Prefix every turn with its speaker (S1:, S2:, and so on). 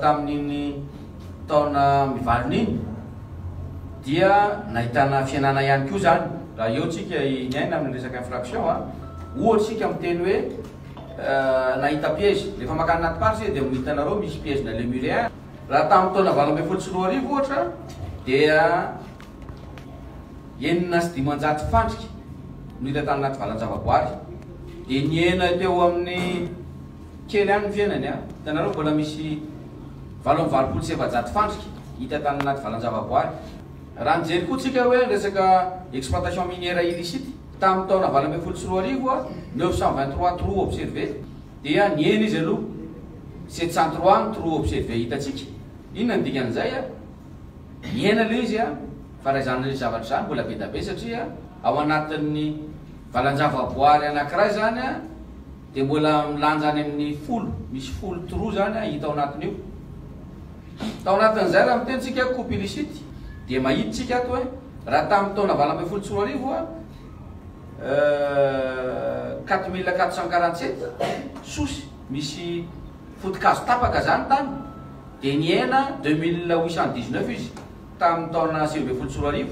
S1: tamin'iny taona mivalon'iny dia nahitana fianana ihany koa zany raha eo tsika niaina amin'ny resaka infraction ohatry sika miteny hoe nahita piège rehefa makany anaty party dia mihitanareo misy piège na Lemuria raha tamin'ny taona 2024 ohatra dia enina sy dimanjato fandrika no hita tany anaty valan-javaboary dia niena teo amin'ny kely any ny fiainany hitanareo mbola misy 7,700 fandrika hita tany anaty valan-javaboary. Raha nijery koa tsika hoe resaka exploitation minière illicite tamin'ny taona 2024 923 trous observé dia niena izy aloha 703 trous observé hitatsika. Inona ny dikan'izay niena le izy fa raha izany zavatra zany mbola be da be satria ao anatin'ny valan-javaboary anankiray zany dia mbola milanja any amin'ny misy 10 trous zany hita ao anatin'io. Tao anatin'izay raha mitentsika coupe illicite dia mahiditsika ato hoe raha tamin'ny taona 2024 4447 sosy misy fotikazo tapaka zany tany dia niena 2819 izy tamin'ny taona 2024